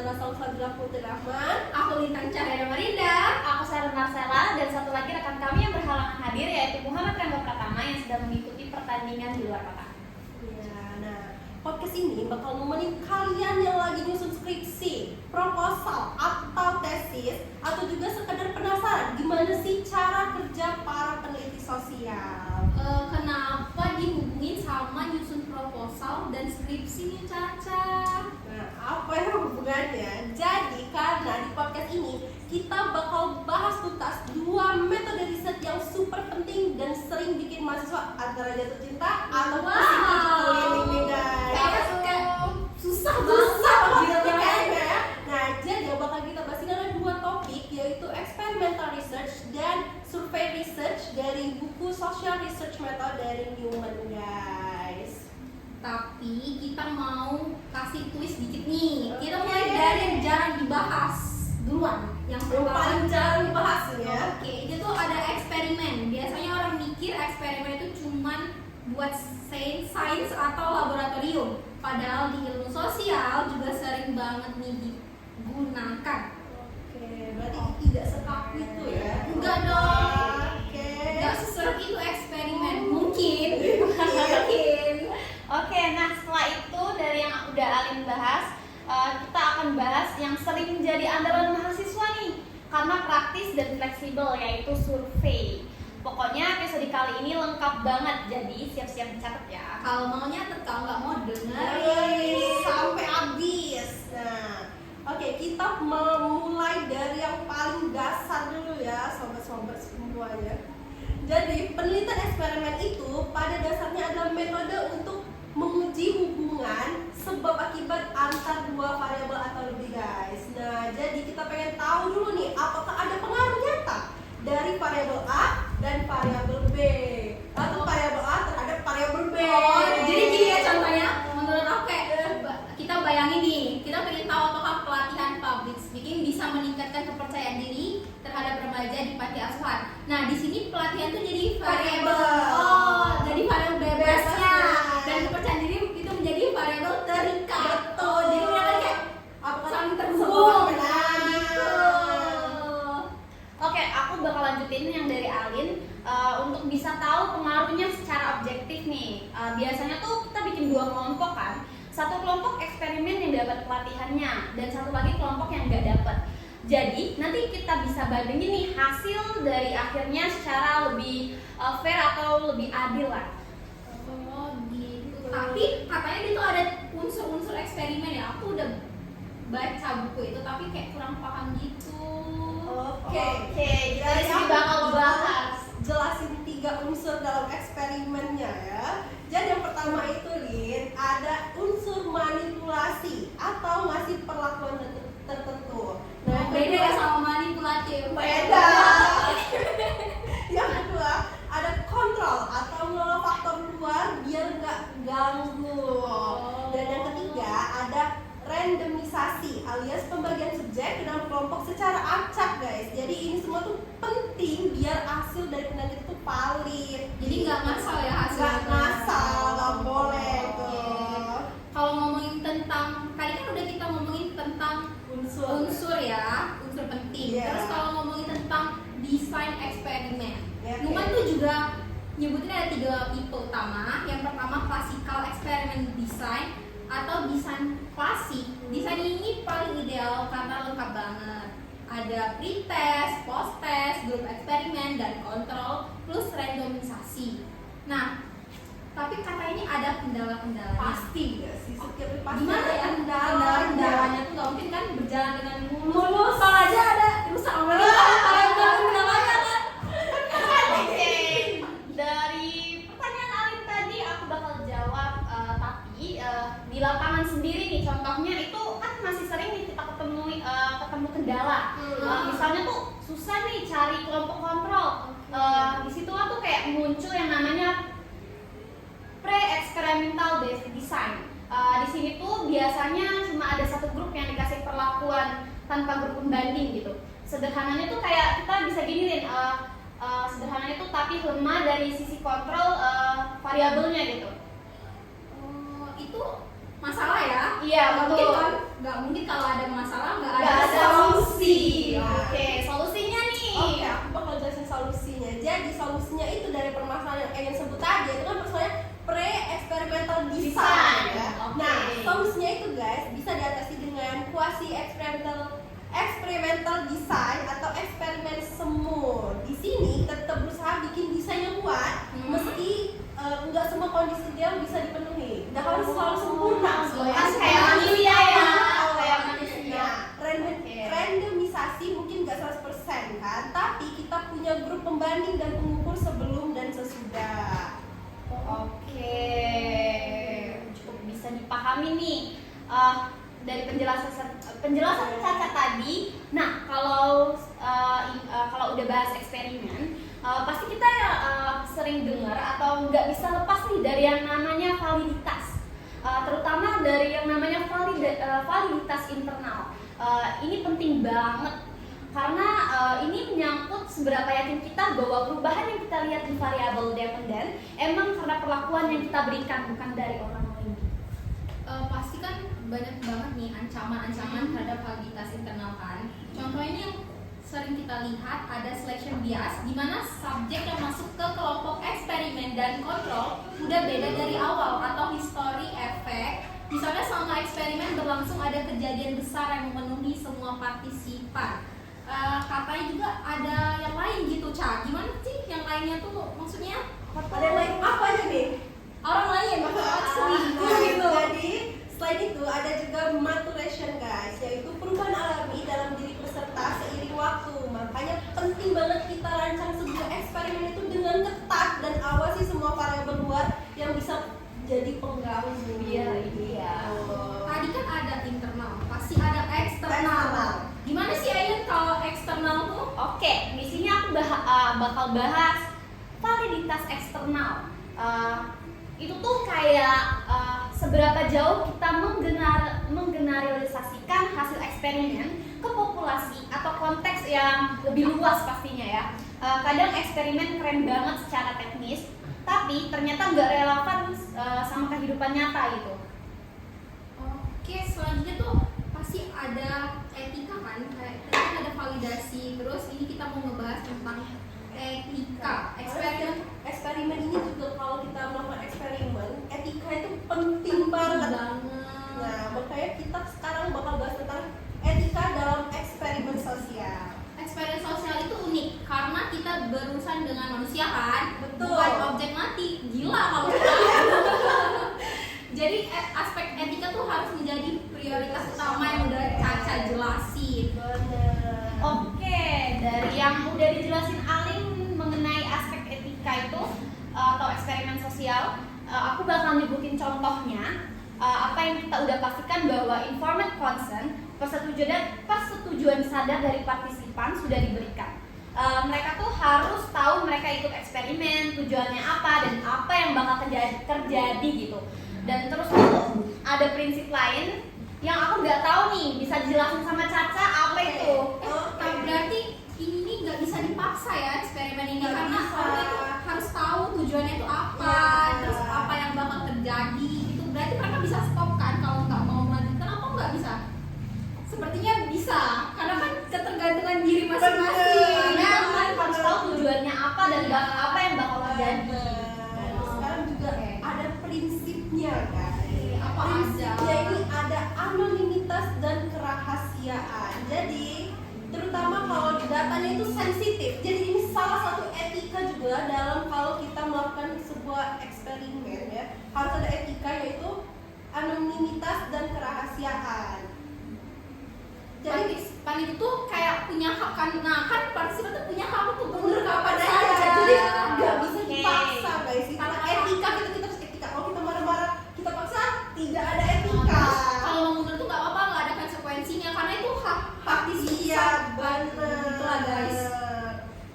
adalah Salsabila Putri Rahman. Aku Lintang Cahaya Marinda. Aku Sarah Marcella, dan satu lagi rekan kami yang berhalangan hadir yaitu Muhammad Rangga Pratama yang sedang mengikuti pertandingan di luar kota. Ya, nah podcast ini bakal nemenin kalian yang lagi nyusun skripsi, proposal, atau tesis, atau juga sekedar penasaran gimana sih cara kerja para peneliti sosial. Kenapa dihubungin sama nyusun proposal dan skripsi nih Caca? Nah, apa yang hubungannya? Jadi karena di podcast ini kita bakal bahas tuntas dua metode riset yang super penting dan sering bikin mahasiswa antara jatuh cinta atau pusing keliling nih guys. Susah Gitu kayaknya ya. Nah, jadi yang bakal kita bahas ini ada dua topik, yaitu experimental research dan survey research dari buku Social Research Method dari Newman guys. Tapi kita mau kasih twist dikit nih. Kita mulai Oke. dari yang jarang dibahas duluan. Yang Paling jarang dibahas ya. Oke, itu tuh ada eksperimen. Biasanya orang mikir eksperimen itu cuman buat sains atau laboratorium. Padahal di ilmu sosial juga sering banget nih digunakan. Oke, berarti tidak sekaku itu ya? Enggak dong. Oke. Enggak seseru itu eksperimen. Mungkin. Mungkin. Oke, nah setelah itu dari yang udah Alin bahas, kita akan bahas yang sering menjadi andalan mahasiswa nih karena praktis dan fleksibel, yaitu survei. Pokoknya episode kali ini lengkap banget, jadi siap-siap dicatat ya. Kalau mau nyatet, kalau nggak mau dengerin. Sampai habis. Nah, oke, kita memulai dari yang paling dasar dulu ya, sobat-sobat semuanya. Jadi, penelitian eksperimen itu pada dasarnya adalah metode untuk menguji hubungan sebab akibat antar dua variabel atau lebih guys. Nah, jadi kita pengen tahu dulu nih, apakah ada pengaruh nyata dari variabel A dan variabel B atau variabel A terhadap variabel B. Oh, jadi gini ya contohnya, menurut aku kayak kita bayangin nih, kita pengen tahu apakah pelatihan public speaking bisa meningkatkan kepercayaan diri terhadap remaja di panti asuhan. Nah, di sini pelatihan tuh jadi variabel. Oh, jadi variabel bebasnya dan kepercayaan diri itu menjadi variabel terikat. Betul. Jadi mereka kayak Apakah saling terhubung. Nah, Nah, gitu. Oke, aku bakal lanjutin yang dari Alin. Untuk bisa tahu pengaruhnya secara objektif nih, biasanya tuh kita bikin dua kelompok kan. Satu kelompok eksperimen yang dapat pelatihannya, dan satu lagi kelompok yang nggak dapat. Jadi nanti kita bisa bandingin nih hasil dari akhirnya secara lebih fair atau lebih adil lah. Oh gitu. Tapi katanya itu ada unsur-unsur eksperimen ya. Aku udah baca buku itu tapi kayak kurang paham gitu. Oke, Jadi Dari sini aku bakal bahas. jelasin 3 unsur dalam eksperimennya ya. Jadi yang pertama itu Lin, ada unsur manipulasi atau ngasih perlakuan tertentu. Nah, yang Beda kedua- ya sama manipulatif. Beda. Yang kedua ada kontrol atau mengelola faktor luar biar nggak ganggu. Dan yang ketiga ada randomisasi alias pembagian subjek ke dalam kelompok secara acak guys. Jadi ini semua tuh penting biar hasil dari penelitian itu valid. Jadi nggak ngasal ya hasilnya. Nggak ngasal, nggak boleh Oke. tuh. Kalau ngomongin tentang tadi kan udah kita ngomongin tentang unsur ya, unsur penting. Iya. Terus kalau ngomongin tentang desain eksperimen, Ya, Newman oke. tuh juga nyebutin ada 3 tipe utama. Yang pertama classical experiment design atau desain klasik. Desain ini paling ideal karena lengkap banget. Ada pre-test, post-test, grup eksperimen, dan kontrol, plus randomisasi. Nah, tapi katanya ada kendala-kendalanya. Pasti ya sih setiap pasti Gimana ada ya kendala-kendalanya. kendalanya tuh nggak mungkin kan berjalan dengan mulus. Mulus. Kalau aja ada rusak sama kendalanya kan. Oke, dari pertanyaan Alin tadi aku bakal jawab, tapi di lapangan sendiri nih contohnya itu kan masih sering nih kita ketemu kendala. Misalnya tuh susah nih cari kelompok kontrol. Di situ tuh kayak muncul yang namanya pre-experimental design. Di sini tuh biasanya cuma ada satu grup yang dikasih perlakuan tanpa grup pembanding gitu. Sederhananya tuh kayak kita bisa gini nih, sederhananya tuh tapi lemah dari sisi kontrol variabelnya gitu. Itu masalah ya. Iya, Nggak betul. mungkin kan, nggak mungkin kalau ada masalah nggak Nggak ada ada solusi. Nah. Oke, solusinya nih. Oke, aku bakal jelasin solusinya. Jadi solusinya itu dari permasalahan yang Eyan sebut tadi, itu kan persoalannya pre-experimental design ya. Oke. Nah, solusinya itu guys bisa diatasi dengan quasi experimental design atau eksperimen semu. Di sini kita tetap berusaha bikin desain yang kuat, meski nggak semua kondisi dia bisa dipenuhi. Nggak harus selalu sempurna. Kan kayak manusia ya. Kayak manusia. Nah, Oke. randomisasi mungkin nggak 100% kan, tapi kita punya grup pembanding dan pengukur sebelum dan sesudah. Oke, cukup bisa dipahami nih dari penjelasan Caca tadi. Nah, kalau udah bahas eksperimen, pasti kita sering dengar atau nggak bisa lepas nih dari yang namanya validitas, terutama dari yang namanya validitas internal. Ini penting banget karena ini menyangkut seberapa yakin kita bahwa perubahan yang kita lihat di variabel dependen emang karena perlakuan yang kita berikan, bukan dari orang lain. Pasti kan banyak banget nih ancaman-ancaman terhadap validitas internal kan. Contohnya yang sering kita lihat ada selection bias, di mana subjek yang masuk ke kelompok eksperimen dan kontrol udah beda dari awal, atau history effect. Misalnya selama eksperimen berlangsung ada kejadian besar yang memenuhi semua partisipan. Katanya juga ada yang lain gitu, Ca. Gimana sih yang lainnya tuh maksudnya? Ada yang lain apa aja nih? Orang lain maksudnya selingkuh gitu. Jadi selain itu ada juga maturation guys, yaitu perubahan alami dalam diri peserta seiring waktu. Makanya penting banget kita rancang sebuah eksperimen itu dengan ketat dan awasi semua variabel luar yang bisa jadi pengganggu. Iya. Tadi kan ada internal, pasti ada eksternal. Gimana sih Ayan kalau eksternal tuh? Oke, di sini aku bakal bahas validitas eksternal. Itu tuh kayak seberapa jauh kita menggeneralisasikan hasil eksperimen ke populasi atau konteks yang lebih luas pastinya ya. Kadang eksperimen keren banget secara teknis, tapi ternyata nggak relevan sama kehidupan nyata gitu. Oke, selanjutnya tuh pasti ada etika kan? Kayak tadi kan ada validasi, terus ini kita mau ngebahas tentang etika. Eksperimen ini juga kalau kita melakukan eksperimen, etika itu penting banget. Nah, makanya kita sekarang bakal bahas tentang etika dalam eksperimen sosial. Eksperimen sosial itu unik karena kita berurusan dengan manusia kan, Betul. bukan objek mati. Gila kalau kita. Jadi aspek etika tuh harus menjadi prioritas utama yang udah Caca jelasin. Benar. Oke, dari yang udah dijelasin Alin mengenai aspek etika itu atau eksperimen sosial, aku bakal nyebutin contohnya. Apa yang kita udah pastikan bahwa informed consent, persetujuan sadar dari partisipan sudah diberikan. Mereka tuh harus tahu mereka ikut eksperimen, tujuannya apa dan apa yang bakal terjadi gitu. Dan terus tuh ada prinsip lain yang aku nggak tahu nih, bisa dijelasin sama Caca apa itu? Berarti ini nih nggak bisa dipaksa ya eksperimen ini, Nggak karena bisa. orang itu harus tahu tujuannya itu apa, Ya. terus apa yang bakal terjadi. Itu berarti mereka bisa stop kan kalau nggak mau melanjutkan, apa nggak bisa? Sepertinya bisa, karena kan ketergantungan diri masing-masing. Karena kan harus tahu tujuannya apa dan apa yang bakal terjadi. Sekarang juga ada prinsipnya guys. Apa Prinsipnya aja? ini ada anonimitas dan kerahasiaan. Jadi terutama kalau datanya itu sensitif. Jadi ini salah satu etika juga dalam kalau kita melakukan sebuah eksperimen ya. Harus ada etika yaitu anonimitas dan kerahasiaan. Jadi Pan itu tuh kayak punya hak kan, nah kan partisipan tuh punya hak untuk bener kapan kapan aja. saja. Jadi nggak bisa Oke. dipaksa guys. Itu Karena etika kita harus etika. Kalau kita marah-marah kita paksa tidak ada etika. Kalau mau mundur tuh nggak apa-apa, nggak ada konsekuensinya karena itu hak Iya partisipan. benar. Itulah guys.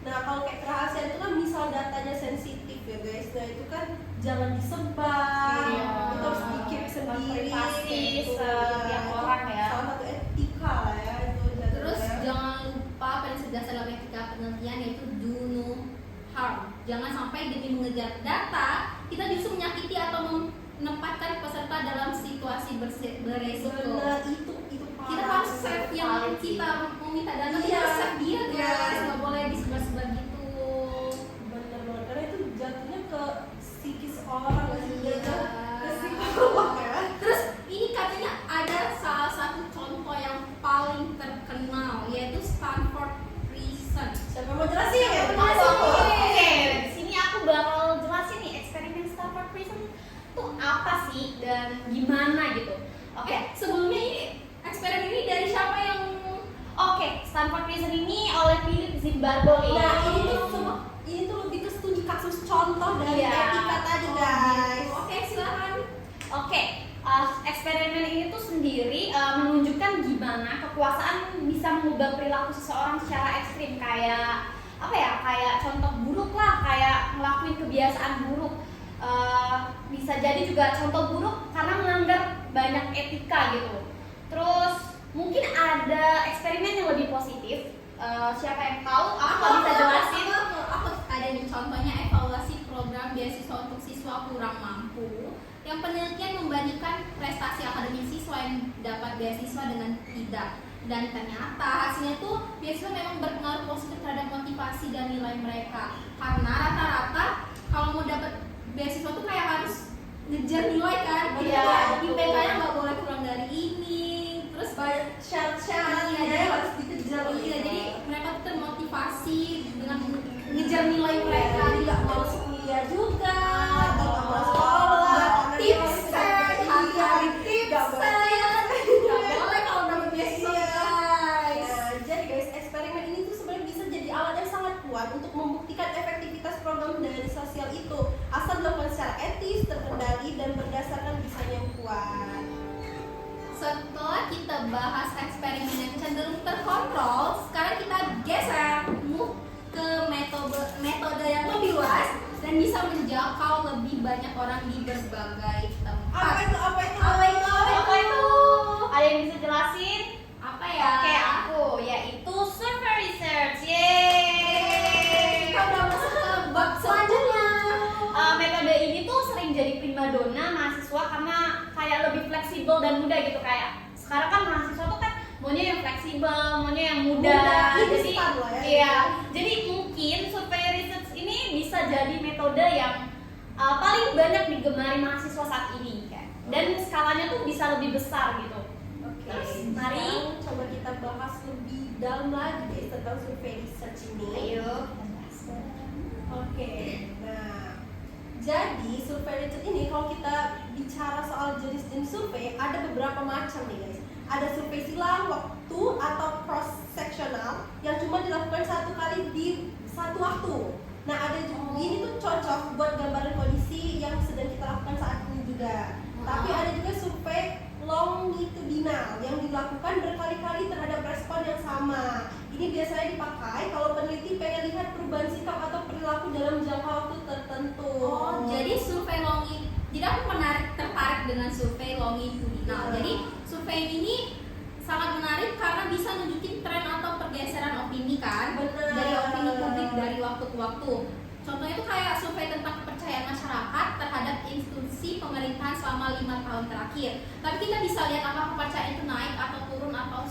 Nah kalau kayak kerahasiaan itu kan misal datanya sensitif ya guys. Nah itu kan jangan disebar. Iya. Itu harus dikeep sendiri. Privasi gitu. setiap Itu orang ya. Salah satu etika lah ya itu. Terus jatuhnya. jangan lupa prinsip dasar dalam etika penelitian yaitu do no harm. Jangan sampai demi mengejar data kita justru menyakiti atau menempatkan peserta dalam situasi beresiko. Benar, itu Kita harus save yang kita mau minta dana, kita harus save dia guys, nggak boleh disebar-sebar gitu. benar banget, karena itu jatuhnya ke psikis orang nggak sih? Iya. Ke psikolog ya. Terus ini katanya ada salah satu contoh yang paling terkenal yaitu Stanford Prison. Siapa mau jelasin? Oke, di sini aku bakal jelasin nih eksperimen Stanford Prison tuh apa sih dan gimana gitu. Oke, Sebelumnya ini eksperimen ini dari siapa yang Stanford Prison ini oleh Philip Zimbardo nih. Nah, ini tuh lebih ke studi kasus contoh dari Iya. etika tadi guys. Oke, silakan. Oke, eksperimen ini tuh sendiri menunjukkan gimana kekuasaan bisa mengubah perilaku seseorang secara ekstrim, kayak apa ya? Kayak contoh buruk lah, kayak ngelakuin kebiasaan buruk. Bisa jadi juga contoh buruk karena melanggar banyak etika gitu. Terus mungkin ada eksperimen yang lebih positif. Siapa yang tahu? Aku bisa jelasin. Aku ada nih contohnya evaluasi program beasiswa untuk siswa kurang mampu. Yang penelitian membandingkan prestasi akademik siswa yang dapat beasiswa dengan tidak. Dan ternyata hasilnya tuh beasiswa memang berpengaruh positif terhadap motivasi dan nilai mereka. Karena rata-rata kalau mau dapat beasiswa tuh kayak harus ngejar nilai kan. Iya, IPK-nya nggak boleh kurang dari ini. Terus Banyak syarat-syaratnya yang harus dikejar. iya, jadi mereka tuh termotivasi dengan ngejar nilai mereka, tidak mau kuliah juga, nggak mau sekolah. tipsen, hari tipsen, nggak boleh kalau dapat beasiswa guys. Nah, jadi guys, eksperimen ini tuh sebenarnya bisa jadi alat yang sangat kuat untuk membuktikan efektivitas program dari sosial itu, asal dilakukan secara etis, terkendali, dan berdasarkan desain yang kuat. Setelah kita bahas eksperimen yang cenderung terkontrol, sekarang kita geser move ke metode yang lebih luas dan bisa menjangkau lebih banyak orang di berbagai tempat. Apa itu? Apa itu? Ada yang bisa jelasin? Apa ya? Oke, aku yaitu survey research. Yeay. Kita udah masuk ke bab selanjutnya. Metode ini tuh sering jadi primadona mahasiswa karena kayak lebih fleksibel dan mudah gitu. Kayak sekarang kan mahasiswa tuh kan maunya yang fleksibel, maunya yang mudah. Jadi instan lah ya. iya, jadi mungkin survey research ini bisa jadi metode yang paling banyak digemari mahasiswa saat ini kayak. Dan skalanya tuh bisa lebih besar gitu. Oke, Terus, mari sekarang coba kita bahas lebih dalam lagi guys tentang survei research ini. Ayo. Oke, nah jadi survei research ini kalau kita bicara soal jenis-jenis survei ada beberapa macam nih guys. Ada survei silang waktu atau cross sectional yang cuma dilakukan satu kali di satu waktu. Nah ada juga ini tuh cocok buat gambaran kondisi yang sedang kita lakukan saat ini juga. Tapi ada juga survei longitudinal yang dilakukan berkali-kali terhadap respon yang sama. Ini biasanya dipakai kalau peneliti pengen lihat perubahan sikap atau perilaku dalam jangka waktu tertentu. Oh, jadi survei jadi aku tertarik dengan survei longitudinal. Jadi survei ini sangat menarik karena bisa nunjukin tren atau pergeseran opini kan. Benar. Dari opini publik dari waktu ke waktu. Contohnya itu kayak survei tentang kepercayaan masyarakat terhadap institusi pemerintahan selama 5 tahun terakhir. Tapi kita bisa lihat apakah kepercayaan itu naik atau turun atau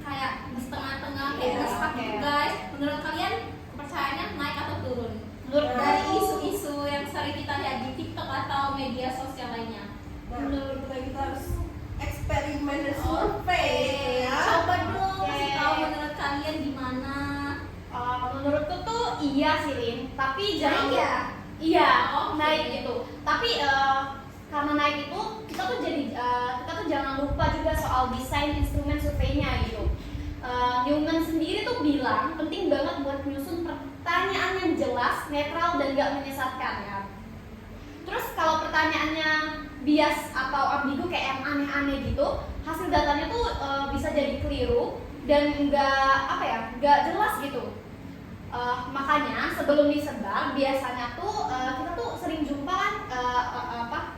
kayak di setengah-tengah kayak Iya, gitu oke. guys. Menurut kalian kepercayaannya naik atau turun? Menurut Dari aku- isu-isu yang sering kita lihat di TikTok atau media sosial lainnya. Nah, menurut kita harus eksperimen dan survei ya. Coba dong Oke. kasih tahu menurut kalian gimana. Menurutku tuh iya sih Lin, tapi jangan Naik ya? Iya, Oke. naik gitu. Tapi karena naik itu kita tuh jangan lupa juga soal desain instrumen surveinya gitu. Newman sendiri tuh bilang penting banget buat menyusun pertanyaan yang jelas, netral dan gak menyesatkan ya. Terus kalau pertanyaannya bias atau ambigu kayak yang aneh-aneh gitu, hasil datanya tuh bisa jadi keliru dan nggak jelas gitu. Makanya sebelum disebar biasanya tuh kita tuh sering jumpa kan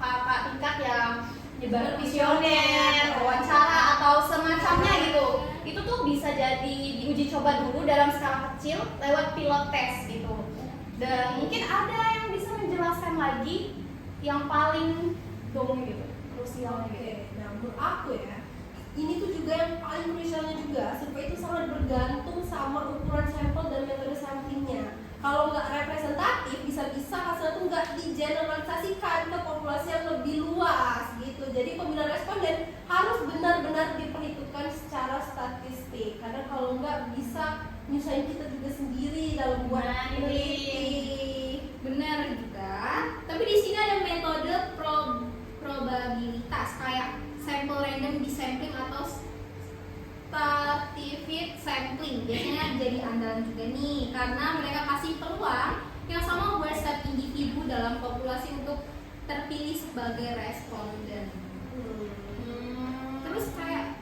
kakak tingkat yang nyebar visioner, wawancara atau semacamnya gitu. Itu tuh bisa jadi diuji coba dulu dalam skala kecil lewat pilot test gitu. Dan mungkin ada yang bisa menjelaskan sem lagi yang paling dong gitu, krusial gitu. Nah menurut aku ya, ini tuh juga yang paling krusialnya juga. Survei itu sangat bergantung sama ukuran sampel dan metode samplingnya. Kalau nggak representatif, bisa-bisa hasilnya tuh nggak digeneralisasikan ke populasi yang lebih luas gitu. Jadi pemilihan responden harus benar-benar diperhitungkan secara statistik. Karena kalau nggak bisa nyusahin kita juga sendiri dalam buat peneliti. Benar juga. Tapi di sini ada metode probabilitas kayak sampel random disampling atau stratified sampling. Biasanya jadi andalan juga nih karena mereka kasih peluang yang sama buat setiap individu dalam populasi untuk terpilih sebagai responden. Terus kayak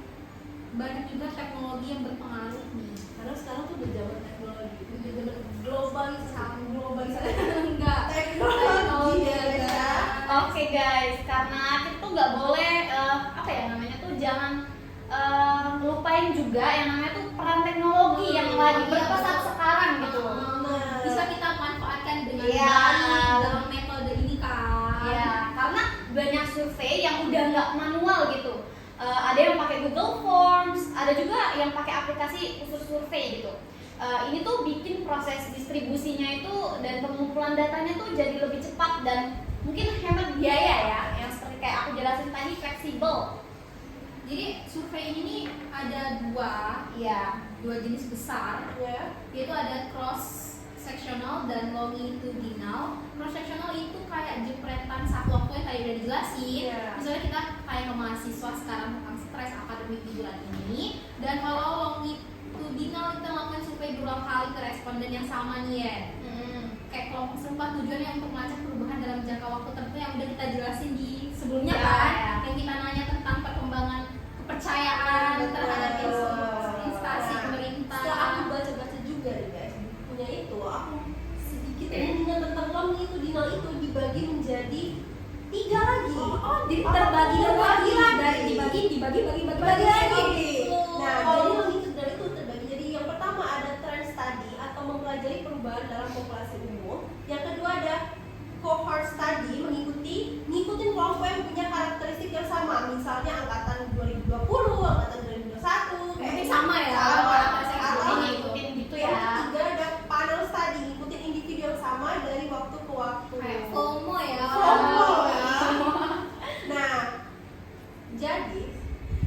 banyak juga teknologi yang berpengaruh nih. Karena sekarang tuh udah zaman teknologi, udah zaman globalisasi Enggak. teknologi ya. Oke guys, karena kita tuh nggak boleh apa ya namanya tuh jangan ngelupain juga yang namanya tuh peran teknologi yang lagi berpesat sekarang gitu. Bisa kita manfaatkan dengan Iya. baik dalam metode ini kan. Ya, karena banyak survei yang udah nggak manual gitu. Ada yang pakai Google Forms, ada juga yang pakai aplikasi khusus survei gitu. Ini tuh bikin proses distribusinya itu dan pengumpulan datanya tuh jadi lebih cepat dan mungkin hemat biaya ya, yang seperti kayak aku jelasin tadi, fleksibel. Jadi survei ini nih ada dua jenis besar, Ya. yaitu ada cross sectional dan longitudinal. Cross sectional itu kayak jepretan satu waktu yang tadi udah dijelasin. Iya. Misalnya kita kayak ke mahasiswa sekarang tentang stres akademik di bulan ini. Dan kalau longitudinal kita melakukan survei berulang kali ke responden yang sama nih ya. Kayak kelompok serupa tujuannya untuk melacak perubahan dalam jangka waktu tertentu yang udah kita jelasin di sebelumnya Ya, kan. ya. Yang kita nanya tentang perkembangan kepercayaan terhadap instansi pemerintah. Setelah aku baca-baca juga nih guys, bukunya itu aku sedikit mengingat tentang longitudinal itu dibagi menjadi 3 lagi. Terbagi lagi dari dibagi lagi. Nah, jadi longitudinal itu terbagi jadi yang pertama ada trend study atau mempelajari perubahan dalam populasi umum. Yang kedua ada cohort study, ngikutin kelompok yang punya karakteristik yang sama, misalnya angkatan 2020, angkatan 2021, Mungkin sama ya, sama. karakteristik Atau ini. Ngikutin gitu yang ya. ketiga ada panel study, ngikutin individu yang sama dari waktu ke waktu. Kayak FOMO ya. FOMO ya. Nah, jadi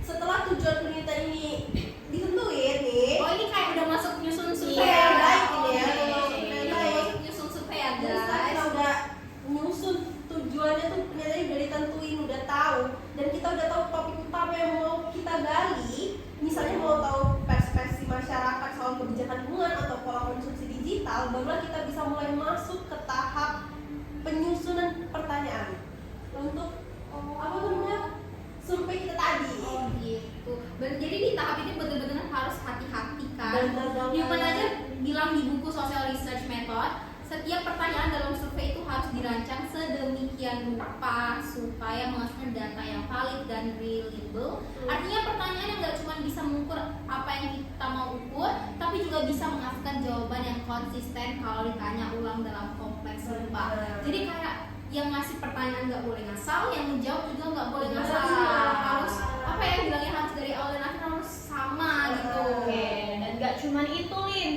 setelah tujuan penelitian ini ditentuin nih, Oh ini kayak udah masuk nyusun survei Iya, ya. baik ini ya. Oke. Survei baik. Masuk nyusun survei ya setelah guys. kita udah nyusun tujuannya tuh penelitian udah ditentuin, udah tahu, dan kita udah tahu topik utama yang mau kita gali. Misalnya mau tahu perspektif masyarakat soal kebijakan lingkungan atau pola konsumsi digital, barulah kita bisa mulai masuk ke tahap penyusunan pertanyaan untuk apa namanya survei kita tadi. Oh gitu. Jadi di tahap ini benar-benar harus hati-hati kan. Benar banget. Newman aja bilang di buku Social Research Method, setiap pertanyaan dalam survei itu harus dirancang sedemikian rupa supaya menghasilkan data yang valid dan reliable. Artinya pertanyaan yang nggak cuma bisa mengukur apa yang kita mau ukur, tapi juga bisa menghasilkan jawaban yang konsisten kalau ditanya ulang dalam kompleks rupa. Jadi kayak yang ngasih pertanyaan nggak boleh ngasal, yang menjawab juga nggak boleh ngasal. Harus apa ya bilangnya, harus dari awal dan akhir harus sama gitu. Oke, dan nggak cuman itu Lin,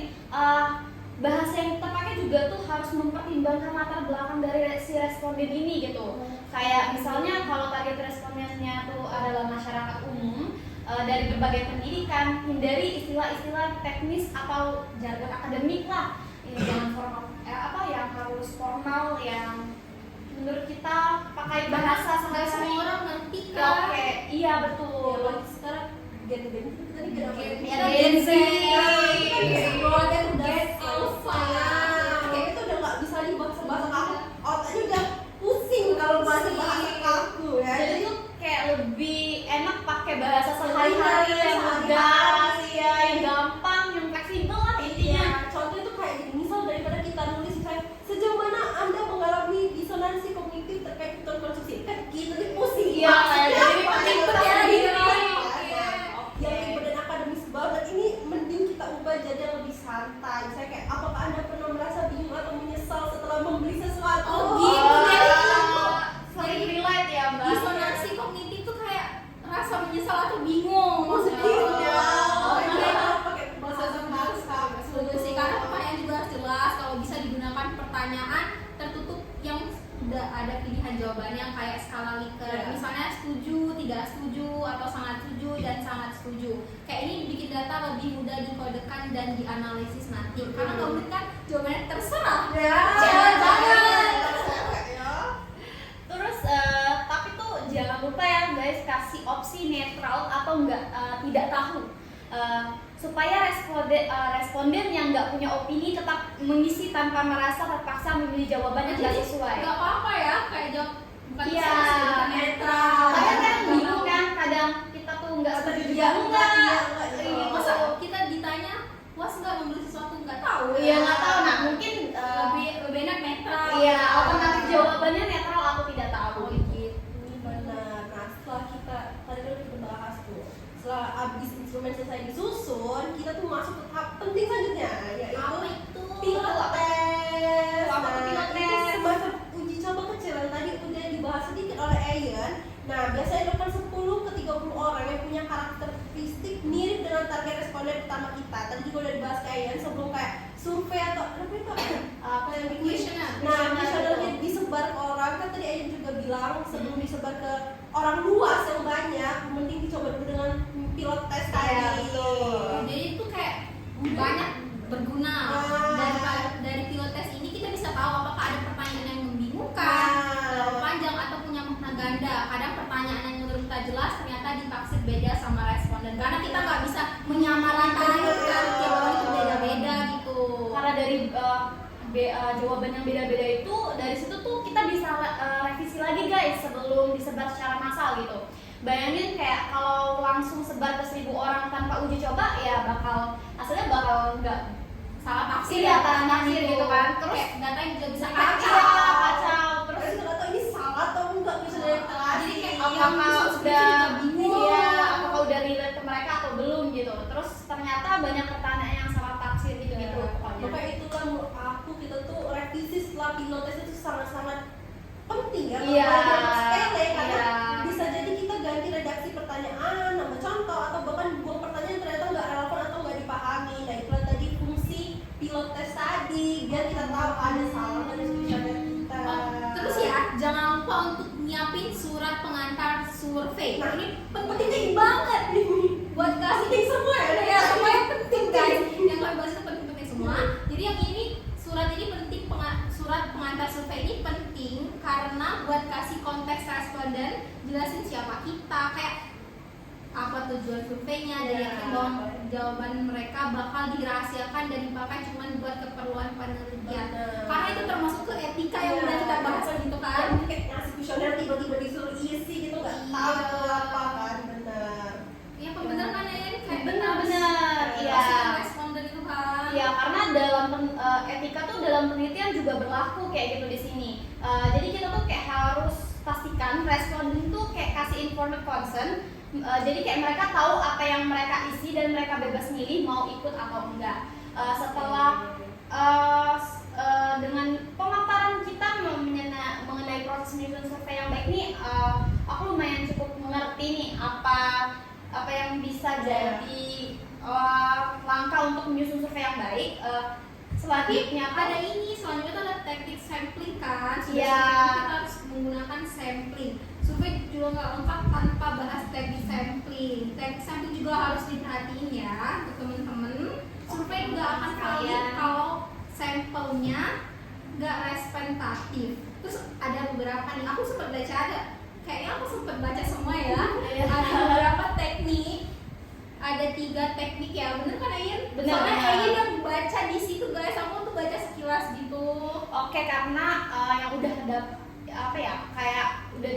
bahasa yang kita pakai juga tuh harus mempertimbangkan latar belakang dari si responden ini gitu. Kayak misalnya kalau target respondennya tuh adalah masyarakat umum dari berbagai pendidikan, hindari istilah-istilah teknis atau jargon akademik lah. Ini jangan formal, yang harus formal, yang menurut kita pakai bahasa Nggak semua sehari-hari. orang ngerti Ya, kan. oke, iya betul. Ya, sekarang gen-gen itu tadi kenapa? Gen Z. Keluarga udah Gen alpha. Alpha. Kayak itu udah nggak bisa dibahas-bahas aku. Otaknya udah pusing kalau masih bahasa kaku ya. Jadi Jadi tuh kayak lebih enak pakai bahasa sehari-hari yang mudah, sehari-hari. ya, yang gampang, yang fleksibel lah intinya. Contohnya tuh kayak gini, misal daripada kita nulis misalnya sejauh mana Anda mengalami disonansi kognitif terkait kebutuhan konsumsi, kan gitu nih pusing. Iya, kayak Maksudnya jadi apa? ribet Yang ya, ribet gitu. ya. Yang ribet dan akademis banget ini mending kita ubah jadi yang lebih santai. ada pilihan jawabannya yang kayak skala Likert. Iya. Misalnya setuju, tidak setuju, atau sangat setuju dan sangat setuju. Kayak ini bikin data lebih mudah dikodekan dan dianalisis nanti. Karena kalau kan jawabannya terserah. Ya. Cewek banget. Ya. Terus tapi tuh jangan lupa ya guys, kasih opsi netral atau tidak tahu. Supaya responden yang nggak punya opini tetap mengisi tanpa merasa terpaksa memilih jawaban yang nggak sesuai. Gak apa-apa ya, kayak jawab bukan Iya, terserah sih, bukan netral. Kadang kan bingung kan, kadang kita tuh nggak setuju juga enggak. Iya. Masa kita ditanya puas nggak membeli sesuatu, nggak tahu. Iya nggak tahu. Nah mungkin lebih enak netral. iya alternatif jawabannya netral aku tidak tahu. Gitu. Benar. Nah, setelah kita tadi kan kita bahas tuh, setelah abis instrumen selesai disusun, kita tuh masuk ke tahap penting selanjutnya, yaitu Apa itu? pilot test. Apa tuh pilot Itu test? semacam uji coba kecil yang tadi udah dibahas sedikit oleh Ayan. Nah, biasanya dilakukan 10 ke 30 orang yang punya karakteristik mirip dengan target responden utama kita. Tadi juga udah dibahas ke Ayan sebelum kayak survei atau apa itu? Apa yang bikin? Questionnaire. Nah, questionnaire disebar ke orang, kan tadi Ayan juga bilang sebelum disebar ke orang luas yang banyak, mending dicoba dulu dengan pilot test tadi. Iya, betul. Jadi itu kayak banyak berguna. Ah. Dari pilot test ini kita bisa tahu apakah ada pertanyaan yang membingungkan, Ah. terlalu panjang atau punya makna ganda. Kadang pertanyaan yang menurut kita jelas ternyata ditafsir beda sama responden. Karena kita nggak bisa menyamaratakan kan tiap orang itu beda-beda gitu. Karena dari jawaban yang beda-beda itu, dari situ tuh kita bisa revisi lagi guys sebelum disebar secara massal gitu. Bayangin kayak kalau langsung sebar ke 1000 orang tanpa uji coba, ya hasilnya bakal nggak Salah tafsir Iya, salah tafsir gitu kan. Terus datanya juga bisa kacau. kacau. Kacau. Terus kita nggak tahu ini salah atau enggak bisa dari kelas. Jadi kayak Apakah juga bingung. iya, apakah udah relate ke mereka atau belum gitu. Terus ternyata banyak pertanyaan yang salah tafsir gitu-gitu pokoknya. Makanya itu kan menurut aku kita tuh revisi setelah pilot test itu sangat-sangat penting ya. Iya. Kalau sepele karena Iya. bisa jadi kita ganti redaksi pertanyaan, nambah contoh atau bahkan buang pertanyaan yang ternyata nggak relevan atau nggak dipahami. Nah itulah tadi fungsi pilot test tadi biar kita tahu ada salah dari questionnaire kita. Terus ya, jangan lupa untuk nyiapin surat pengantar survei. Nah, Ini penting banget nih buat kasih penting semua ya. semuanya penting guys. Yang kami bahas itu penting semua. Jadi yang ini surat ini penting, surat pengantar survei ini penting karena buat kasih konteks responden, jelasin siapa kita, kayak apa tujuan surveinya, dan Iya. yakin bahwa jawaban mereka bakal dirahasiakan dan dipakai cuma buat keperluan penelitian. Benar. Karena itu termasuk ke etika yang Iya. udah kita bahas gitu kan. Kan kayak ngasih questionnaire tiba-tiba disuruh isi gitu nggak tahu Iya. itu apa kan benar. Iya kan bener kan ya? Kayak Benar, iya. Pasti responden itu kan. Ya karena dalam etika tuh dalam penelitian juga berlaku kayak gitu di sini. Jadi kita tuh kayak harus pastikan responden tuh kayak kasih informed consent. Jadi kayak mereka tahu apa yang mereka isi dan mereka bebas milih mau ikut atau enggak. Setelah dengan pemaparan kita mengenai proses menyusun survei yang baik nih, aku lumayan cukup mengerti nih apa yang bisa jadi langkah untuk menyusun survei yang baik. Selanjutnya Ada ini, selanjutnya tuh ada teknik sampling kan. Sudah Iya. survei kita harus menggunakan sampling. Survei juga nggak lengkap tanpa bahas teknik sampling. Teknik sampling juga harus diperhatiin ya untuk temen-temen. Survei nggak akan valid Sekalian. kalau sampelnya nggak representatif. Terus ada beberapa nih, aku sempat baca kayaknya aku sempat baca semua ya. Iya. Ada beberapa teknik, ada 3 teknik ya, bener kan Ayin? Bener, Soalnya bener. Ayin yang baca di situ guys, aku tuh baca sekilas gitu. Oke, karena yang udah ada apa ya, kayak udah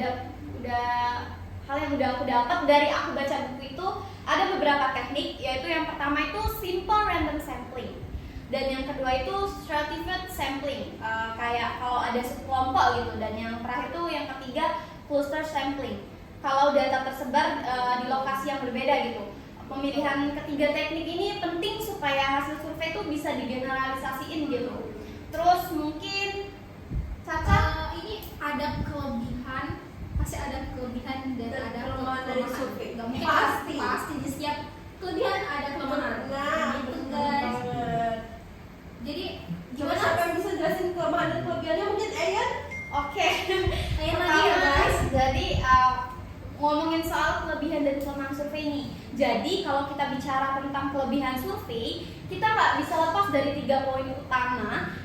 hal yang udah aku dapat dari aku baca buku itu ada beberapa teknik, yaitu yang pertama itu simple random sampling dan yang kedua itu stratified sampling, kayak kalau ada sekelompok gitu, dan yang terakhir itu yang ketiga cluster sampling kalau data tersebar di lokasi yang berbeda gitu. Pemilihan ketiga teknik ini penting supaya hasil survei itu bisa digeneralisasiin gitu. Terus mungkin Caca Ini ada kelebihan, pasti ada kelebihan dan ada kelemahan dari survei. Nggak mungkin Pasti. di setiap kelebihan ada kelemahan. Nah, gitu betul guys. banget. Jadi Coba gimana? siapa yang bisa jelasin kelemahan dan kelebihannya mungkin Ayan? Oke. ngomongin soal kelebihan dan kelemahan survei nih. Jadi kalau kita bicara tentang kelebihan survei, kita nggak bisa lepas dari 3 poin utama.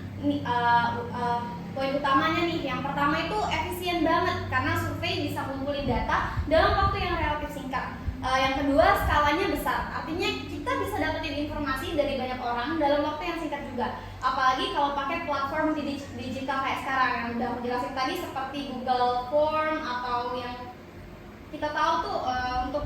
Poin utamanya nih, yang pertama itu efisien banget karena survei bisa kumpulin data dalam waktu yang relatif singkat. Yang kedua, skalanya besar, artinya kita bisa dapetin informasi dari banyak orang dalam waktu yang singkat juga. Apalagi kalau pakai platform digital kayak sekarang yang udah aku jelasin tadi, seperti Google Form atau yang kita tahu tuh untuk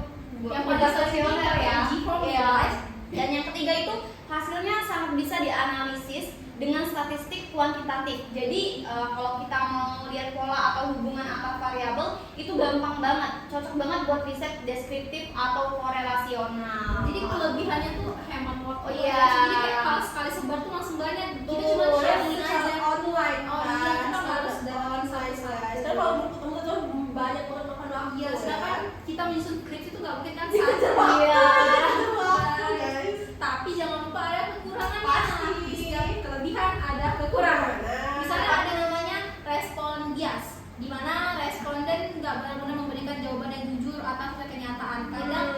yang tugas pada kuesioner ya. G-Form Iya. guys. Dan yang ketiga itu hasilnya sangat bisa dianalisis dengan statistik kuantitatif. Jadi kalau kita mau lihat pola atau hubungan antar variabel itu gampang banget, cocok banget buat riset deskriptif atau korelasional. Jadi kelebihannya tuh hemat waktu. Oh iya. Jadi kayak kalau sekali sebar tuh langsung banyak. Kita cuma Tuh, sharing secara aja. online Oh kan, iya, kita secara harus datang online satu-satu. guys. Dan kalau mau ketemu tuh banyak banget makan waktu. Iya, sedangkan kita menyusun skripsi itu nggak mungkin kan Dikejar satu. waktu, Iya. dikejar waktu guys. Tapi jangan lupa ada kekurangannya. Pasti. Di setiap kelebihan ada kekurangan. Nah. Misalnya ada namanya respon bias, di mana responden nggak benar-benar memberikan jawaban yang jujur atas kenyataan. Kadang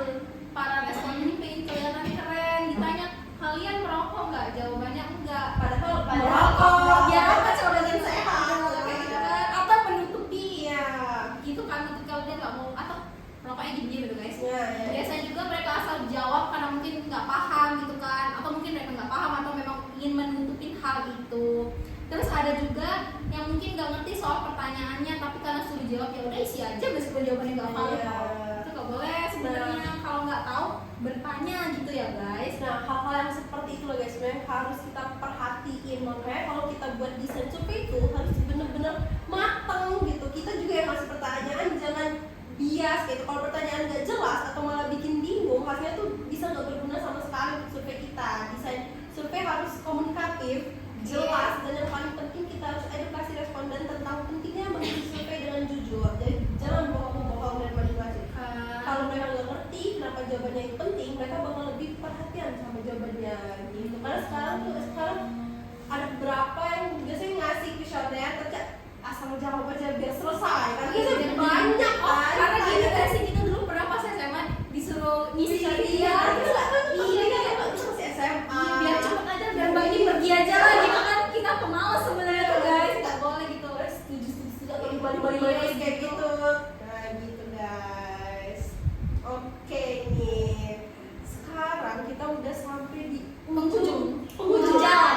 para responden ini pengen kelihatan keren, ditanya kalian merokok nggak? Jawabannya enggak. Padahal Merokok. Ya, kan apa coba dengan dengan sehat. kayak gitu kan? Atau menutupi Iya. gitu kan ketika dia nggak mau atau rokoknya gini gitu guys. Iya, iya. Biasanya juga mereka asal jawab karena mungkin nggak paham gitu kan, atau mungkin mereka nggak paham atau memang ingin menutupin hal itu. Terus ada juga yang mungkin nggak ngerti soal pertanyaannya, tapi karena suruh jawab ya udah isi aja meskipun jawabannya nggak paham. Iya. Itu nggak boleh sebenarnya. Kalau nggak tahu bertanya gitu ya guys. Nah, hal-hal yang seperti itu loh guys, sebenarnya harus kita perhatiin. Makanya kalau kita buat desain survei itu harus benar-benar matang gitu. Kita juga yang ngasih pertanyaan jangan bias gitu. Kalau pertanyaan nggak jelas atau malah bikin bingung, hasilnya tuh bisa nggak berguna sama sekali untuk survei kita. Desain survei harus komunikatif, jelas, dan yang paling penting kita harus edukasi responden tentang pentingnya mengisi survei dengan jujur. Jadi jangan bohong-bohong dan manipulasi. Kalau mereka nggak ngerti kenapa jawabannya itu penting, mereka bakal lebih perhatian sama jawabannya gitu. Karena sekarang ada beberapa yang biasanya ngasih kuesioner tapi asal jawab aja biar selesai. Karena biasanya banyak kan. Karena gini guys, kita dulu pernah pas SMA disuruh ngisi Iya, iya. iya, itu masih SMA. Biar cepet aja, biar mbak ini pergi aja lah gitu kan. Kita pemalas sebenarnya tuh guys, nggak boleh gitu. Setuju atau dibalik-balik kayak gitu. Nah gitu guys. Oke nih. Sekarang kita udah sampai di Penghujung jalan.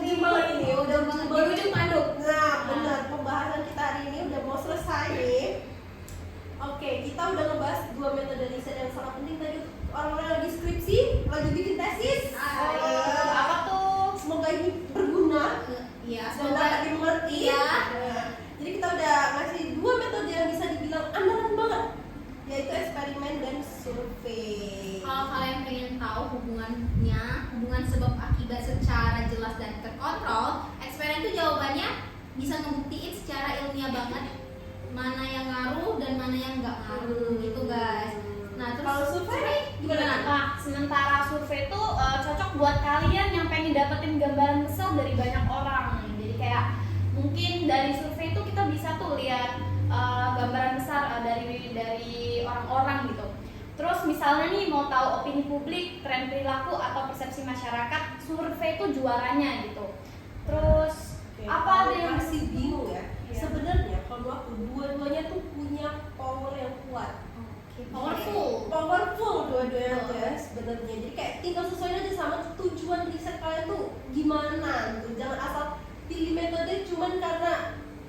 ujung banget ini, udah ujung di ujung panduk. Nah, benar. Pembahasan kita hari ini udah mau selesai nih. Oke, kita udah ngebahas 2 metode riset yang sangat penting tadi untuk orang-orang yang lagi skripsi, lagi bikin tesis. Apa tuh? Semoga ini berguna. Iya, Semoga semoga dimengerti. Iya. Nah, jadi kita udah ngasih 2 metode yang bisa dibilang andalan banget, yaitu eksperimen dan survei. kalau kalian pengen tahu hubungan sebab akibat secara jelas dan terkontrol, eksperimen itu jawabannya bisa ngebuktiin secara ilmiah banget mana yang ngaruh dan mana yang nggak ngaruh gitu guys. Nah terus Kalau survei gimana? Nah, sementara survei itu cocok buat kalian yang pengen dapetin gambaran besar dari banyak orang. Jadi kayak mungkin dari survei itu kita bisa tuh lihat gambaran besar dari orang-orang gitu. Terus misalnya nih mau tahu opini publik, tren perilaku atau persepsi masyarakat, survei itu juaranya gitu. Terus apa ada yang masih bingung ya? Iya. Sebenarnya kalau aku dua-duanya tuh punya power yang kuat. Powerful dua-duanya tuh ya sebenarnya. Jadi kayak tinggal sesuaiin aja sama tujuan riset kalian tuh gimana gitu. Jangan asal pilih metode cuman karena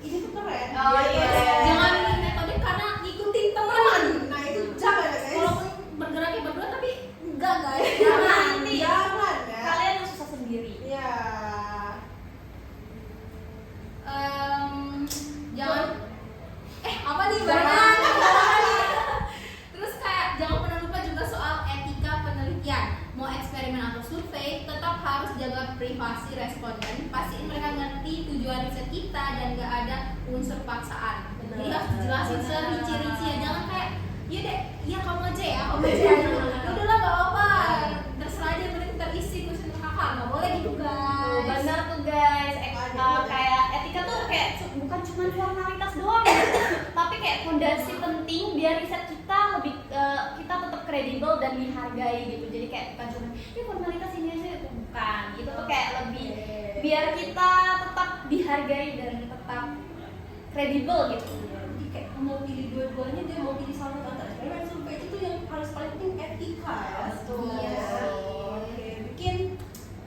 ini tuh keren. Oh, iya. Jangan pilih metode karena ngikutin teman. Nah itu jangan ya guys. Walaupun bergeraknya berdua tapi enggak guys. Jangan. Jangan ya. kalian yang susah sendiri. Ya. Jangan apa nih Jangan. Terus kayak jangan pernah lupa juga soal etika penelitian. Mau eksperimen atau survei tetap harus jaga privasi responden, pastiin mereka ngerti tujuan riset kita dan gak ada unsur paksaan. Benar. Jadi harus jelasin serinci-rincinya, jangan kayak ya deh, ya kamu aja ya, ya udahlah gak apa-apa, terserah aja yang penting terisi kuesioner kakak, nggak boleh gitu guys. Benar tuh guys. Kayak etika tuh kayak bukan cuma formalitas doang, tapi kayak fondasi penting penting biar riset kita lebih kita tetap kredibel dan dihargai gitu. Jadi kayak bukan cuma ya formalitas ini aja, itu bukan. Itu tuh kayak lebih biar kita tetap dihargai dan tetap kredibel gitu. Jadi kayak mau pilih dua-duanya, dia mau pilih salah satu antara eksperimen survei, itu yang harus paling penting etika ya. Iya sih. Oke, bikin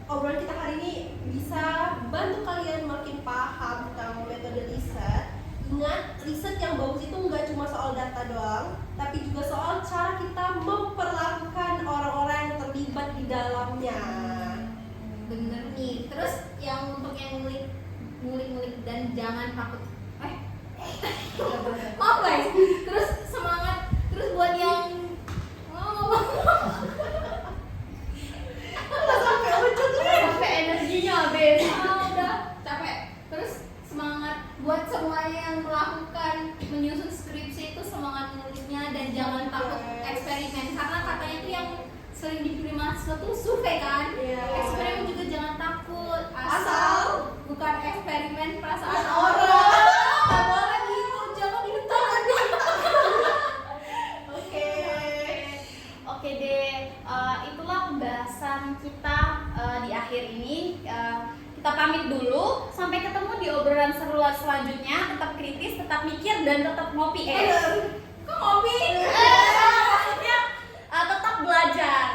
obrolan kita hari ini bisa bantu kalian makin paham tentang metode riset. Ingat, riset yang bagus itu nggak cuma soal data doang, tapi juga soal cara kita memperlakukan orang-orang yang terlibat di dalamnya. Bener nih. Terus yang untuk yang ngulik dan jangan takut. Maaf guys. Terus semangat. Terus buat yang Sampai energinya habis. udah capek. Terus semangat buat semuanya yang melakukan menyusun skripsi itu, semangat nulisnya dan jangan takut eksperimen, karena katanya itu yang sering dipilih mahasiswa tuh survei kan. Iya. Eksperimen juga jangan takut, asal Asal bukan eksperimen perasaan orang. Nggak boleh gitu, jangan dihentang. Oke. Oke deh, itulah pembahasan kita di akhir ini. Kita pamit dulu, sampai ketemu di obrolan seru selanjutnya. Tetap kritis, tetap mikir, dan tetap ngopi. Kok ngopi? Maksudnya tetap belajar.